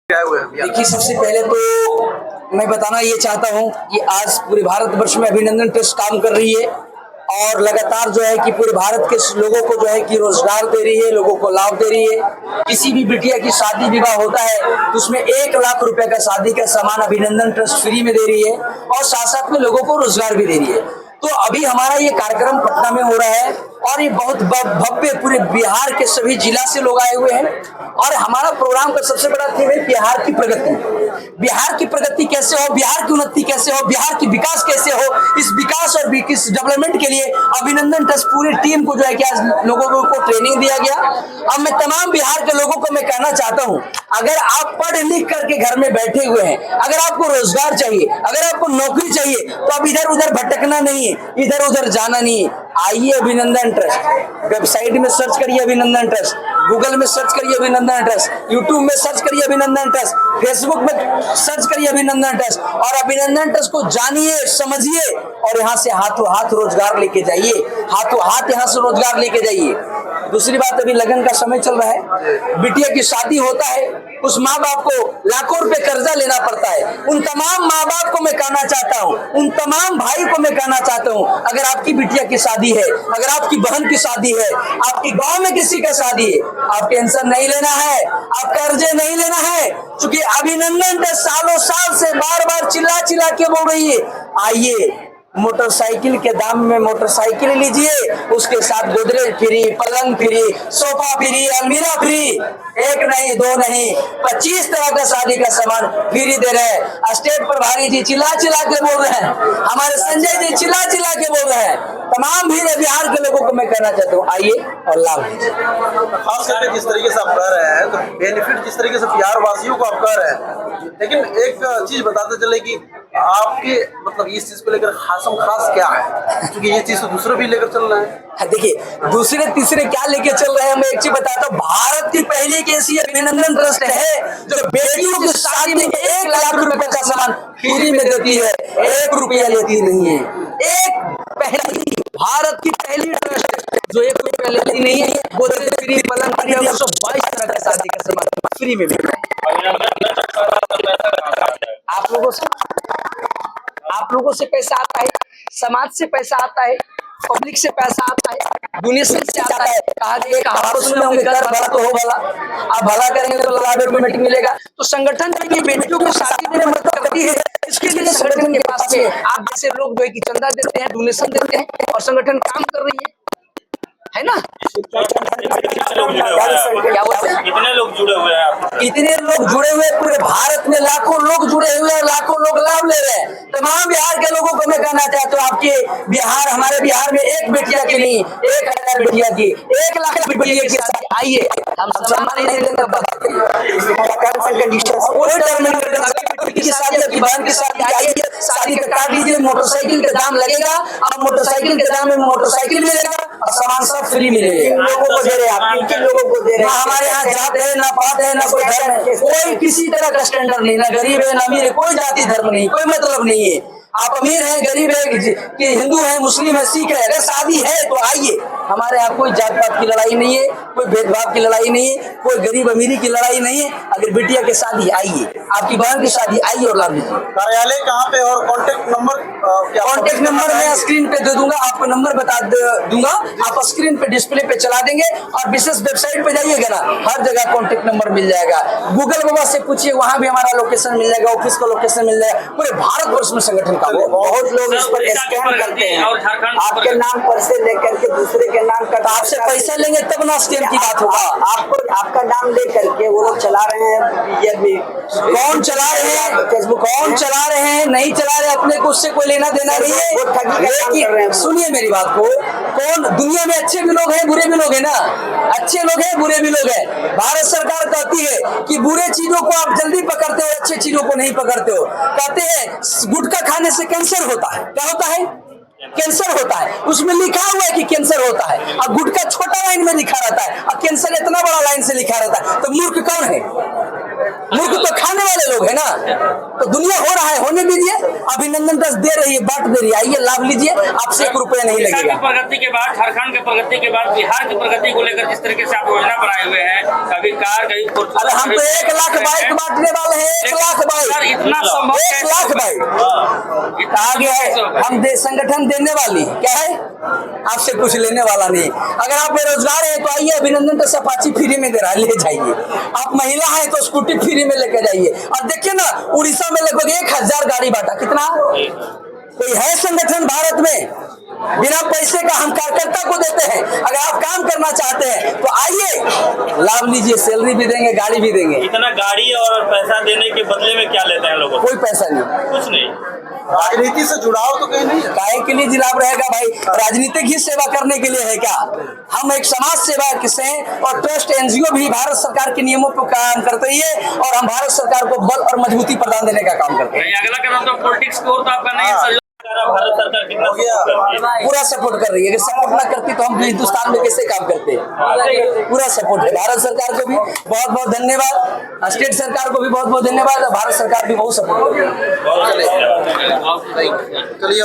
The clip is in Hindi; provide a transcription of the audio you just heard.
देखिए, सबसे पहले तो मैं बताना ये चाहता हूँ कि आज पूरे भारतवर्ष में अभिनंदन ट्रस्ट काम कर रही है और लगातार जो है कि पूरे भारत के लोगों को जो है कि रोजगार दे रही है, लोगों को लाभ दे रही है। किसी भी बिटिया की शादी विवाह होता है तो उसमें 1 लाख रुपए का शादी का सामान अभिनंदन ट्रस्ट फ्री में दे रही है और साथ साथ में लोगों को रोजगार भी दे रही है। तो अभी हमारा ये कार्यक्रम पटना में हो रहा है और ये बहुत भव्य पूरे बिहार के सभी जिला से लोग आए हुए हैं और हमारा प्रोग्राम का सबसे बड़ा थीम है बिहार की प्रगति। बिहार की प्रगति कैसे हो, बिहार की उन्नति कैसे हो, बिहार की विकास कैसे हो, इस विकास और इस डेवलपमेंट के लिए अभिनंदन ट्रस्ट पूरी टीम को जो है कि आज लोगों को ट्रेनिंग दिया गया। अब मैं तमाम बिहार के लोगों को मैं कहना चाहता हूँ, अगर आप पढ़ लिख करके घर में बैठे हुए हैं, अगर आपको रोजगार चाहिए, अगर आपको नौकरी चाहिए तो अब इधर उधर भटकना नहीं है, इधर उधर जाना नहीं है। आइए अभिनंदन ट्रस्ट, वेबसाइट में सर्च करिए अभिनंदन ट्रस्ट, गूगल में सर्च करिए अभिनंदन ट्रस्ट, यूट्यूब में सर्च करिए अभिनंदन ट्रस्ट, फेसबुक में सर्च करिए अभिनंदन ट्रस्ट और अभिनंदन ट्रस्ट को जानिए, समझिए और यहाँ से हाथों हाथ रोजगार लेके जाइए, हाथों हाथ यहाँ से रोजगार लेके जाइए। दूसरी बात, अभी लगन का समय चल रहा है, बिटिया की शादी होता है, उस माँ बाप को लाखों रुपए कर्जा लेना पड़ता है। उन तमाम माँ बाप को मैं कहना चाहता हूँ, उन तमाम भाई को मैं कहना चाहता हूँ, अगर आपकी बिटिया की शादी है, अगर आपकी बहन की शादी है, आपकी गांव में किसी का शादी है, आप टेंशन नहीं लेना है, आप कर्जे नहीं लेना है, क्योंकि अभिनंदन सालों साल से बार बार चिल्ला चिल्ला के बोल रही है, आइए मोटरसाइकिल के दाम में मोटरसाइकिल लीजिए, उसके साथ गोदरेज फ्री, पलंग फ्री, सोफा फ्री, अलमीरा फ्री, एक नहीं दो नहीं 25 तरह का शादी का सामान फ्री दे रहे हैं। स्टेट प्रभारी जी चिल्ला चिल्ला के बोल रहे हैं, हमारे संजय जी चिल्ला चिल्ला के बोल रहे हैं। तमाम भी बिहार के लोगों को मैं कहना चाहता हूँ, आइए और लाभ लीजिए। खास करके जिस तरीके से आप कह रहे हैं तो बेनिफिट जिस तरीके से बिहार वासियों को आप कह रहे हैं, लेकिन एक चीज बताते चले कि आपके मतलब इस चीज को लेकर खास क्या है, क्योंकि ये चीज तो दूसरे भी लेकर चल रहे हैं। देखिए, दूसरे तीसरे क्या लेके चल रहे हैं, मैं एक चीज बताता हूँ, भारत की पहली की ऐसी अभिनंदन ट्रस्ट है जो बेटियों की शादी में 1 लाख रुपए का सामान फ्री में देती है, 1 रुपया लेती नहीं है। एक पहली भारत की पहली ट्रस्ट जो 1 रुपया लेती नहीं है, वो फ्री पलंग फ्री 122 तरह का शादी का सामान फ्री में मिल रहा है। आप लोगों से पैसा आता है, समाज से पैसा आता है, पब्लिक से पैसा आता है, डोनेशन से आता है। कहा सुने होंगे, कर भला तो हो भला, आप भला करेंगे तो लाभ ऑटोमेटिक मिलेगा। तो संगठन की बेटियों को शादी में मदद करती है, इसके लिए संगठन के पास में आप जैसे लोग जो है कि चंदा देते हैं, डोनेशन देते हैं और संगठन काम कर रही है ना। कितने लोग जुड़े हुए हैं? इतने लोग जुड़े हुए, पूरे भारत में लाखों लोग जुड़े हुए हैं, लाखों लोग लाभ ले रहे हैं। तमाम बिहार के लोगों को मैं कहना चाहता हूँ, आपके बिहार, हमारे बिहार में एक बेटिया की नहीं, 1000 बेटिया की, 1 लाख बेटिया की शादी, आइए हम सम्मान की शादी, आपकी बहन की शादी, आइए शादी का कार्ड लीजिए, मोटरसाइकिल का दाम लगेगा और मोटरसाइकिल के दाम में मोटरसाइकिल मिलेगा और सामान सब फ्री मिलेगा। लोगों को दे रहे हैं आप, किन लोगों को दे रहे हैं? हमारे यहाँ जात है ना पात है ना कोई धर्म है, कोई किसी तरह का स्टैंडर्ड नहीं, ना गरीब है ना अमीर है, कोई जाति धर्म नहीं, कोई मतलब नहीं है। आप अमीर हैं, गरीब है, कि हिंदू है, मुस्लिम है, सिख है, अगर शादी है तो आइए। हमारे यहाँ कोई जात पात की लड़ाई नहीं है, कोई भेदभाव की लड़ाई नहीं है, कोई गरीब अमीरी की लड़ाई नहीं है। अगर बिटिया की शादी आइए, आपकी बहन की शादी आइए और लाभ लीजिए। कार्यालय कहाँ पे और कॉन्टेक्ट नंबर? कॉन्टेक्ट नंबर मैं स्क्रीन पे दे दूंगा, आपको नंबर बता दूंगा, आप स्क्रीन पे डिस्प्ले पे चला देंगे और विशेष वेबसाइट पे जाइएगा ना, हर जगह कॉन्टेक्ट नंबर मिल जाएगा। गूगल बाबा से पूछिए, वहाँ भी हमारा लोकेशन मिल जाएगा, ऑफिस का लोकेशन मिल जाएगा। पूरे भारतवर्ष में संगठन का बहुत लोग इस पर स्कैम करते हैं, आपके नाम पर से लेकर के दूसरे के नाम का, आपसे पैसा लेंगे तब ना स्कैम की बात होगा। आपको आपका नाम ले करके वो लोग चला रहे हैं, कौन चला रहे हैं, फेसबुक कौन चला रहे हैं, नहीं चला रहे, अपने को उससे कोई लेना देना नहीं है। लेकिन सुनिए मेरी बात को, कौन दुनिया में अच्छे भी लोग हैं, बुरे भी लोग हैं ना, अच्छे लोग हैं, बुरे भी लोग हैं। भारत सरकार कहती है कि बुरे चीजों को आप जल्दी पकड़ते हो, अच्छे चीजों को नहीं पकड़ते हो। कहते हैं गुटखा खाने से कैंसर होता है, क्या होता है? कैंसर होता है, उसमें लिखा हुआ है कि कैंसर होता है, और गुटखा छोटा लाइन में लिखा रहता है और कैंसर इतना बड़ा लाइन से लिखा रहता है। तो मूर्ख कौन है? मूर्ख तो खाने वाले लोग है ना, तो दुनिया हो रहा है, होने दीजिए। अभिनंदन ट्रस्ट दे रही है, बांट दे रही है, आइए लाभ लीजिए, आपसे 1 रुपया नहीं उड़ीसा की लगेगा। प्रगति के बाद, झारखंड की प्रगति के बाद बिहार की प्रगति को लेकर जिस तरीके से आप योजना बनाए हुए हैं, कभी कार कभी अरे हम तो 1 लाख बाइक बांटने वाले हैं, 1 लाख बाइक, इतना संभव 1 लाख बाइक आगे है। हम संगठन देने वाली क्या है, आपसे कुछ लेने वाला नहीं। अगर आप बेरोजगार हैं तो आइए, अभिनंदन ट्रस्ट अपाची फ्री में दे रहा है, ले जाइए। आप महिला हैं तो स्कूटी फ्री में लेके जाइए। और देखिए ना, उड़ीसा में लगभग 1000 गाड़ी बांटा, कितना कोई है संगठन भारत में बिना पैसे का हम कार्यकर्ता को देते हैं। अगर आप काम करना चाहते हैं तो आइए, लाभ लीजिए, सैलरी भी देंगे, गाड़ी भी देंगे। इतना गाड़ी और पैसा देने के बदले में क्या लेते हैं लोगों? कोई पैसा नहीं, कुछ नहीं। राजनीति से जुड़ाव तो कहीं नहीं है। काहे के लिए जुड़ाव रहेगा भाई? राजनीतिक ही सेवा करने के लिए है क्या? हम एक समाज सेवा से हैं और ट्रस्ट एनजीओ भी भारत सरकार के नियमों पर काम करते ही है और हम भारत सरकार को बल और मजबूती प्रदान देने का काम करते हैं। अगला कदम तो पॉलिटिक्स को तो आपका नहीं। भारत सरकार कितना सपोर्ट करती है? पूरा सपोर्ट कर रही है। अगर सपोर्ट ना करती तो हम हिंदुस्तान में कैसे काम करते हैं? पूरा सपोर्ट है। भारत सरकार को भी बहुत बहुत धन्यवाद, स्टेट सरकार को भी बहुत बहुत धन्यवाद, भारत सरकार भी बहुत सपोर्ट कर रही है। चलिए।